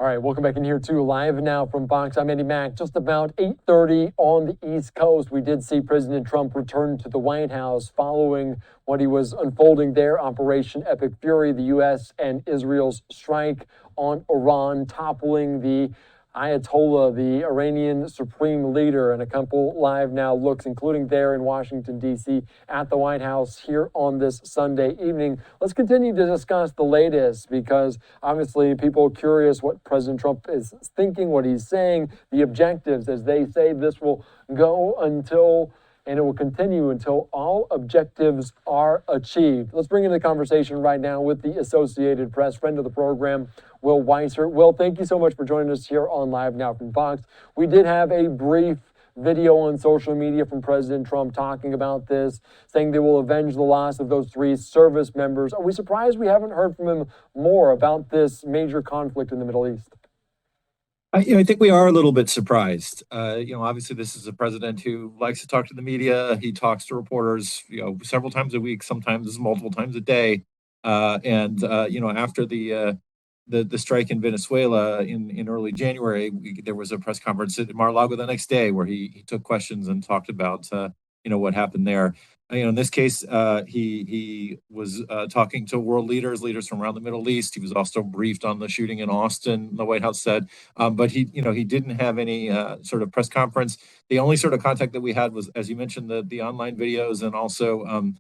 All right, welcome back in here to Live Now from Fox. I'm Mehdi Mac. Just about 8:30 on the East Coast, we did see President Trump return to the White House following what he was unfolding there, Operation Epic Fury, the U.S. and Israel's strike on Iran, toppling the Ayatollah, the Iranian supreme leader, and a couple Live Now looks, including there in Washington, D.C., at the White House here on this Sunday evening. Let's continue to discuss the latest because obviously people are curious what President Trump is thinking, what he's saying, the objectives. As they say, this will go until and it will continue until all objectives are achieved. Let's bring into the conversation right now with the Associated Press, friend of the program, Will Weissert. Will, thank you so much for joining us here on Live Now from Fox. We did have a brief video on social media from President Trump talking about this, saying they will avenge the loss of those 3 service members. Are we surprised we haven't heard from him more about this major conflict in the Middle East? I think we are a little bit surprised. Obviously, this is a president who likes to talk to the media. He talks to reporters, several times a week, sometimes multiple times a day. After the strike in Venezuela in early January, there was a press conference at Mar-a-Lago the next day where he took questions and talked about what happened there. In this case, he was talking to world leaders from around the Middle East. He was also briefed on the shooting in Austin, the White House said, but he didn't have any sort of press conference. The only sort of contact that we had was, as you mentioned, the online videos, and also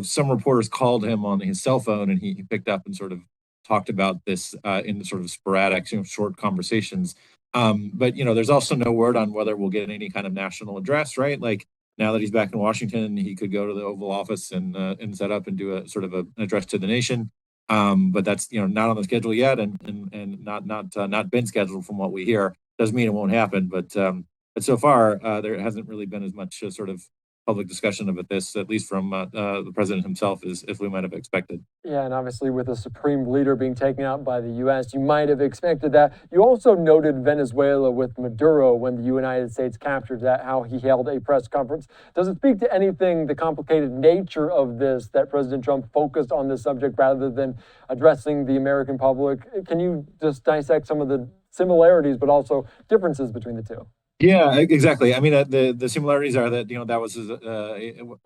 some reporters called him on his cell phone, and he picked up and sort of talked about this in sort of sporadic, short conversations. But there's also no word on whether we'll get any kind of national address, right? Like, now that he's back in Washington, he could go to the Oval Office and set up and do a sort of an address to the nation. But that's not on the schedule yet, and not been scheduled from what we hear. Doesn't mean it won't happen, but so far there hasn't really been as much sort of public discussion of this, at least from the president himself, as we might have expected. Yeah, and obviously with the supreme leader being taken out by the U.S., you might have expected that. You also noted Venezuela with Maduro when the United States captured that, how he held a press conference. Does it speak to anything, the complicated nature of this, that President Trump focused on this subject rather than addressing the American public? Can you just dissect some of the similarities, but also differences between the two? Yeah, exactly. I mean, the similarities are that that was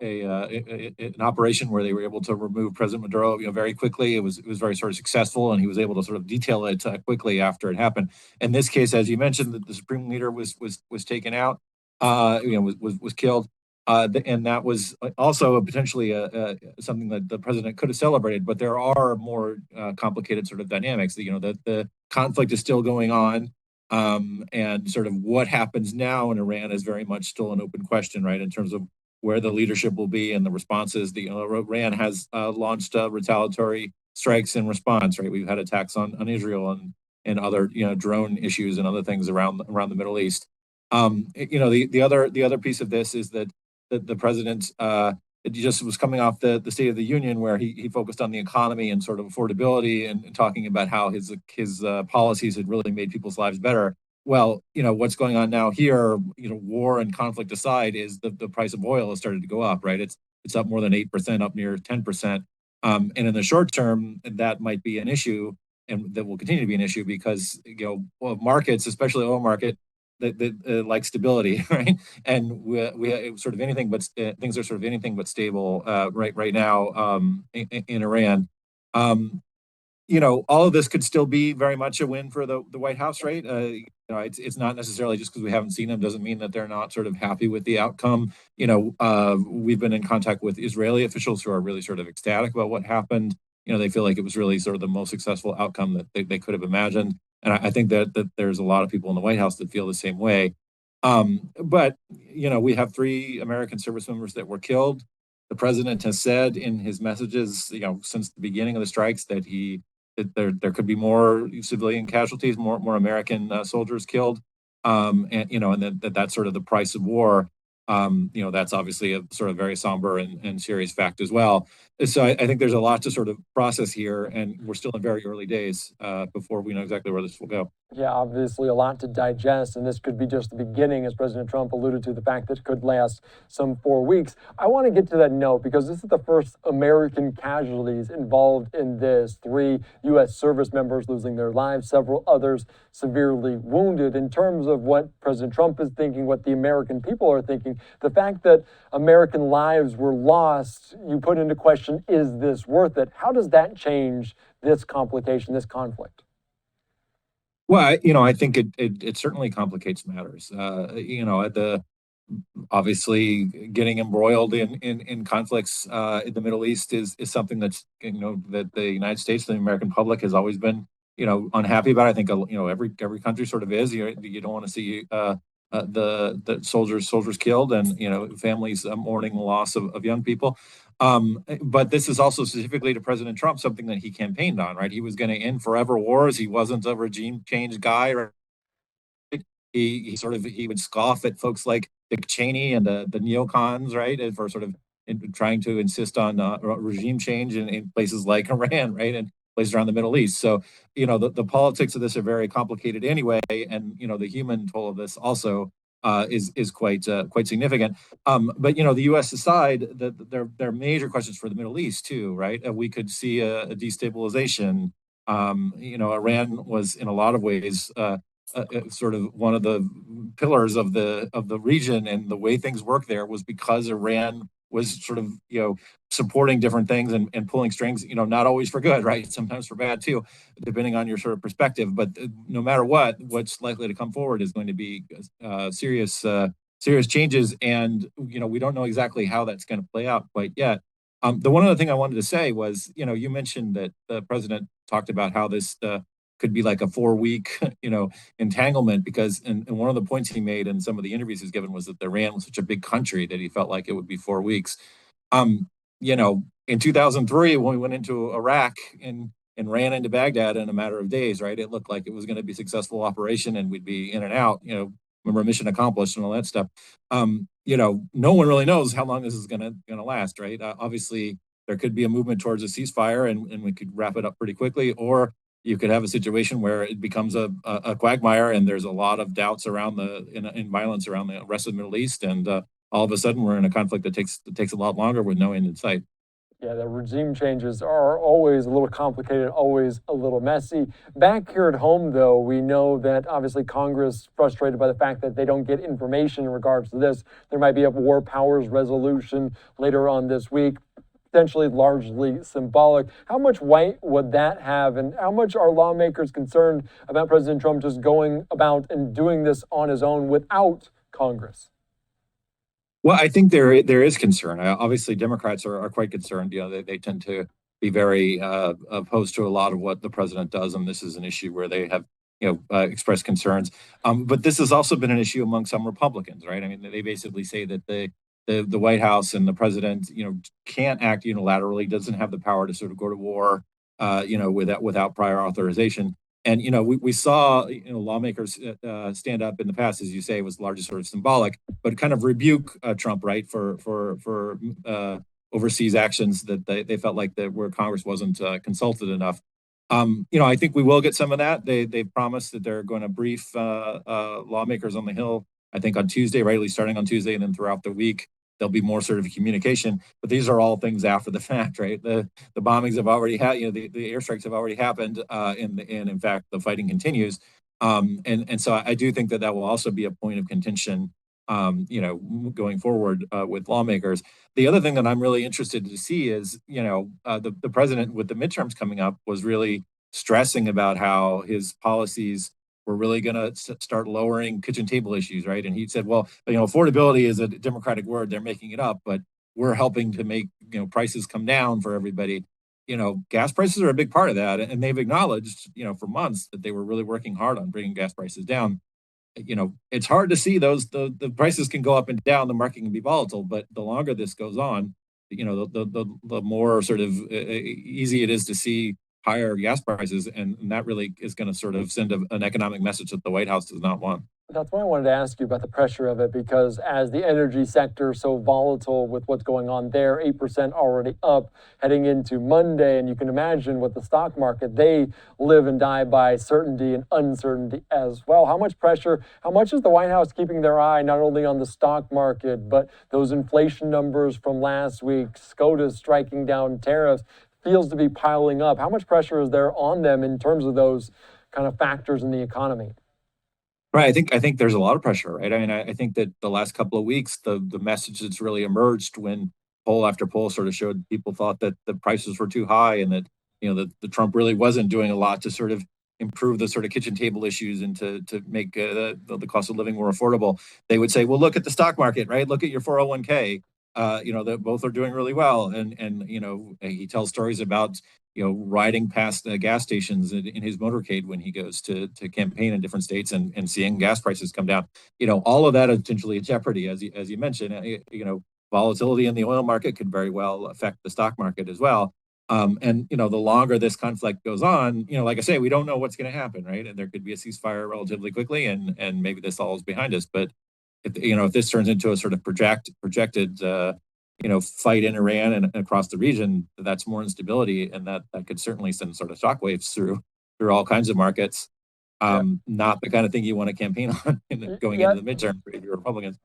an operation where they were able to remove President Maduro very quickly. It was very sort of successful, and he was able to sort of detail it quickly after it happened. In this case, as you mentioned, the supreme leader was taken out, was killed, and that was also potentially something that the president could have celebrated. But there are more complicated sort of dynamics. That the conflict is still going on. And sort of what happens now in Iran is very much still an open question, right? In terms of where the leadership will be and the responses. Iran has launched retaliatory strikes in response, right? We've had attacks on Israel and other drone issues and other things around the Middle East. The other piece of this is that the president it just was coming off the State of the Union, where he focused on the economy and sort of affordability and talking about how his policies had really made people's lives better. Well, what's going on now here, war and conflict aside, is the price of oil has started to go up, right? It's up more than 8%, up near 10%. And in the short term, that might be an issue, and that will continue to be an issue because markets, especially oil market, that like stability, right? And we sort of anything but things are sort of anything but stable right now in Iran. All of this could still be very much a win for the White House, right? It's not necessarily just because we haven't seen them doesn't mean that they're not sort of happy with the outcome. We've been in contact with Israeli officials who are really sort of ecstatic about what happened. They feel like it was really sort of the most successful outcome that they could have imagined. And I think that there's a lot of people in the White House that feel the same way. But we have 3 American service members that were killed. The president has said in his messages, since the beginning of the strikes, that there could be more civilian casualties, more American soldiers killed, and that's sort of the price of war. That's obviously a sort of very somber and serious fact as well. So I think there's a lot to sort of process here, and we're still in very early days before we know exactly where this will go. Yeah, obviously a lot to digest, and this could be just the beginning, as President Trump alluded to, the fact that it could last some 4 weeks. I want to get to that note because this is the first American casualties involved in this. 3 U.S. service members losing their lives, several others severely wounded. In terms of what President Trump is thinking, what the American people are thinking, the fact that American lives were lost, you put into question, is this worth it? How does that change this complication, this conflict? Well, I think it certainly complicates matters. Obviously getting embroiled in conflicts in the Middle East is something that's that the United States, the American public, has always been unhappy about. I think every country sort of is. You don't want to see the soldiers killed, and families mourning the loss of young people. But this is also specifically to President Trump, something that he campaigned on, right? He was going to end forever wars. He wasn't a regime change guy, right? He would scoff at folks like Dick Cheney and the neocons, right, and for sort of trying to insist on regime change in places like Iran, right, and places around the Middle East. So the politics of this are very complicated anyway, and the human toll of this also is quite significant. But the U.S. aside, there are major questions for the Middle East too, right? We could see a destabilization. Iran was in a lot of ways sort of one of the pillars of the region, and the way things work there was because Iran was sort of supporting different things and pulling strings, not always for good, right? Sometimes for bad too, depending on your sort of perspective. But no matter what's likely to come forward is going to be serious changes, and we don't know exactly how that's going to play out quite yet. The one other thing I wanted to say was, you mentioned that the president talked about how this could be like a 4 week, entanglement, because and one of the points he made in some of the interviews he's given was that Iran was such a big country that he felt like it would be 4 weeks. In 2003, when we went into Iraq and ran into Baghdad in a matter of days, right? It looked like it was going to be a successful operation and we'd be in and out, remember mission accomplished and all that stuff. No one really knows how long this is gonna last, right? Obviously, there could be a movement towards a ceasefire and we could wrap it up pretty quickly, or you could have a situation where it becomes a quagmire and there's a lot of doubts around in violence around the rest of the Middle East, and all of a sudden we're in a conflict that takes a lot longer with no end in sight. Yeah, the regime changes are always a little complicated, always a little messy. Back here at home, though, we know that obviously Congress frustrated by the fact that they don't get information in regards to this. There might be a war powers resolution later on this week, potentially largely symbolic. How much weight would that have, and how much are lawmakers concerned about President Trump just going about and doing this on his own without Congress? Well, I think there is concern. Obviously, Democrats are quite concerned. They tend to be very opposed to a lot of what the president does, and this is an issue where they have expressed concerns. But this has also been an issue among some Republicans, right? I mean, they basically say that the White House and the president, can't act unilaterally, doesn't have the power to sort of go to war, without prior authorization. And we saw lawmakers stand up in the past, as you say, was largely sort of symbolic, but kind of rebuke Trump, right, for overseas actions that they felt like that where Congress wasn't consulted enough. I think we will get some of that. They promised that they're going to brief lawmakers on the Hill, I think on Tuesday, right, at least starting on Tuesday, and then throughout the week there'll be more sort of communication. But these are all things after the fact, right? The bombings have already had, the airstrikes have already happened, and in fact the fighting continues. And so I do think that will also be a point of contention, going forward with lawmakers. The other thing that I'm really interested to see is, the president with the midterms coming up was really stressing about how his policies were really going to start lowering kitchen table issues, right? And he said, well, affordability is a Democratic word; they're making it up, but we're helping to make prices come down for everybody. Gas prices are a big part of that, and they've acknowledged, for months that they were really working hard on bringing gas prices down. It's hard to see the prices can go up and down, the market can be volatile, but the longer this goes on, the more sort of easy it is to see higher gas prices, and that really is going to sort of send an economic message that the White House does not want. That's why I wanted to ask you about the pressure of it, because as the energy sector so volatile with what's going on there, 8% already up heading into Monday. And you can imagine with the stock market, they live and die by certainty and uncertainty as well. How much pressure, how much is the White House keeping their eye not only on the stock market, but those inflation numbers from last week, SCOTUS striking down tariffs, feels to be piling up. How much pressure is there on them in terms of those kind of factors in the economy? Right. I think there's a lot of pressure, right? I mean, I think that the last couple of weeks, the message that's really emerged when poll after poll sort of showed people thought that the prices were too high and that, that the Trump really wasn't doing a lot to sort of improve the sort of kitchen table issues and to make the cost of living more affordable. They would say, well, look at the stock market, right? Look at your 401k. That both are doing really well. And he tells stories about riding past the gas stations in his motorcade when he goes to campaign in different states and seeing gas prices come down. All of that is potentially a jeopardy, as you mentioned. Volatility in the oil market could very well affect the stock market as well. And the longer this conflict goes on, like I say, we don't know what's going to happen, right? And there could be a ceasefire relatively quickly, and maybe this all is behind us. But if this turns into a sort of projected fight in Iran and across the region, that's more instability, and that could certainly send sort of shockwaves through all kinds of markets. Not the kind of thing you want to campaign on going into the midterm for your Republicans.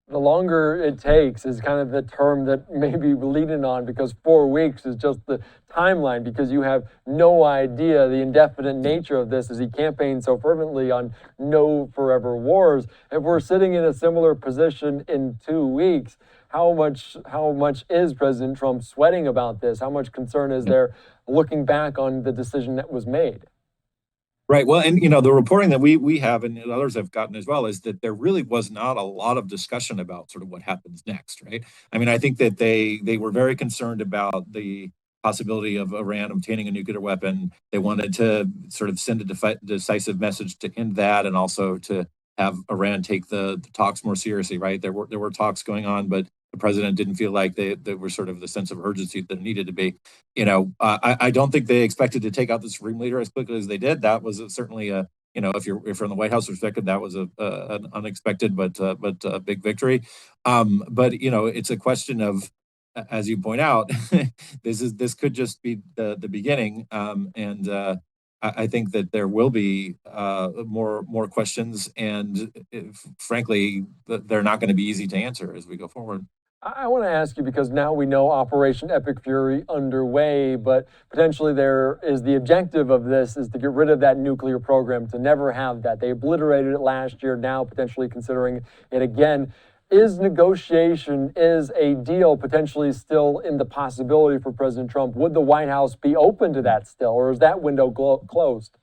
The longer it takes is kind of the term that maybe we're leaning on, because 4 weeks is just the timeline, because you have no idea the indefinite nature of this as he campaigned so fervently on no forever wars. If we're sitting in a similar position in 2 weeks, how much is President Trump sweating about this? How much concern is there looking back on the decision that was made? Right. Well, and the reporting that we have and others have gotten as well is that there really was not a lot of discussion about sort of what happens next, right? I mean, I think that they were very concerned about the possibility of Iran obtaining a nuclear weapon. They wanted to sort of send a decisive message to end that, and also to have Iran take the talks more seriously, right? There were talks going on, but the president didn't feel like they were sort of the sense of urgency that needed to be. I don't think they expected to take out the Supreme Leader as quickly as they did. That was certainly if you're from the White House perspective, that was an unexpected but a big victory. But it's a question of, as you point out, this could just be the beginning, and I think that there will be more questions, and frankly, they're not going to be easy to answer as we go forward. I want to ask you, because now we know Operation Epic Fury underway, but potentially there is the objective of this is to get rid of that nuclear program, to never have that. They obliterated it last year, now potentially considering it again. Is negotiation, is a deal potentially still in the possibility for President Trump? Would the White House be open to that still, or is that window closed?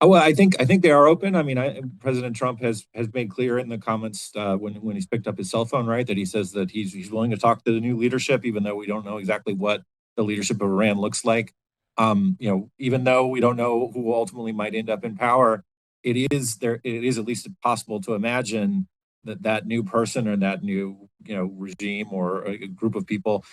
Well, I think they are open. I mean, President Trump has made clear in the comments when he's picked up his cell phone, right, that he says that he's willing to talk to the new leadership, even though we don't know exactly what the leadership of Iran looks like. Even though we don't know who ultimately might end up in power, it is at least possible to imagine that new person or that new regime or a group of people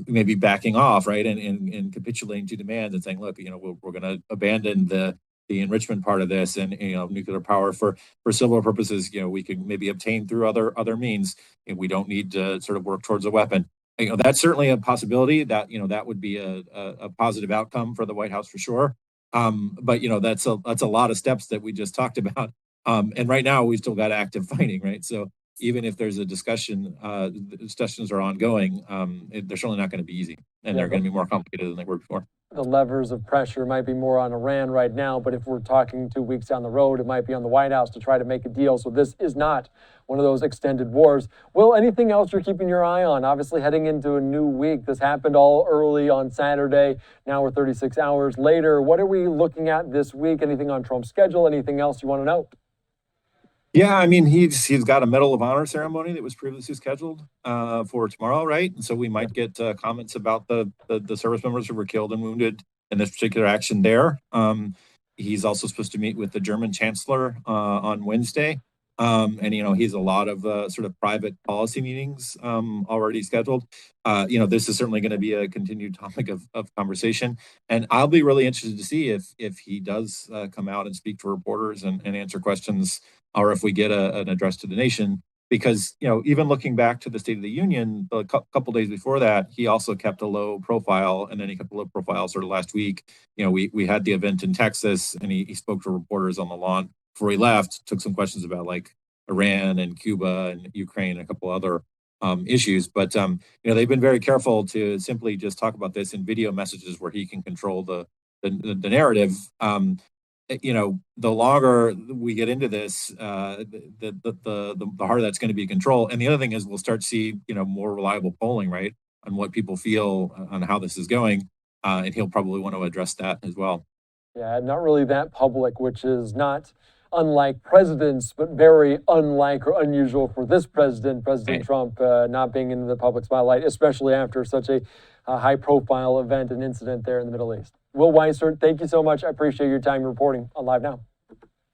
maybe backing off, right, and capitulating to demands and saying, look, we're going to abandon the enrichment part of this, and nuclear power for civil purposes, we could maybe obtain through other means, and we don't need to sort of work towards a weapon. That's certainly a possibility. That would be a positive outcome for the White House for sure. But that's a lot of steps that we just talked about. And right now we've still got active fighting, right? So even if there's a discussion, the discussions are ongoing. They're certainly not going to be easy, and they're going to be more complicated than they were before. The levers of pressure might be more on Iran right now, but if we're talking 2 weeks down the road, it might be on the White House to try to make a deal. So this is not one of those extended wars. Will, anything else you're keeping your eye on? Obviously heading into a new week. This happened all early on Saturday. Now we're 36 hours later. What are we looking at this week? Anything on Trump's schedule? Anything else you want to note? Yeah, I mean, he's got a Medal of Honor ceremony that was previously scheduled for tomorrow, right? And so we might get comments about the service members who were killed and wounded in this particular action there. He's also supposed to meet with the German Chancellor on Wednesday. And, he has a lot of sort of private policy meetings already scheduled. This is certainly going to be a continued topic of conversation. And I'll be really interested to see if he does come out and speak to reporters and answer questions, or if we get an address to the nation. Because, even looking back to the State of the Union, a couple days before that, he also kept a low profile, and then he kept a low profile sort of last week. We had the event in Texas, and he spoke to reporters on the lawn before he left, took some questions about like Iran and Cuba and Ukraine and a couple other issues. But, they've been very careful to simply just talk about this in video messages where he can control the narrative. The longer we get into this, the harder that's going to be control. And the other thing is we'll start to see, more reliable polling, right, on what people feel on how this is going. And he'll probably want to address that as well. Yeah, not really that public, which is not unlike presidents, but very unlike or unusual for this president, President Right. Trump, not being in the public spotlight, especially after such a high-profile event and incident there in the Middle East. Will Weissert, thank you so much. I appreciate your time reporting on Live Now.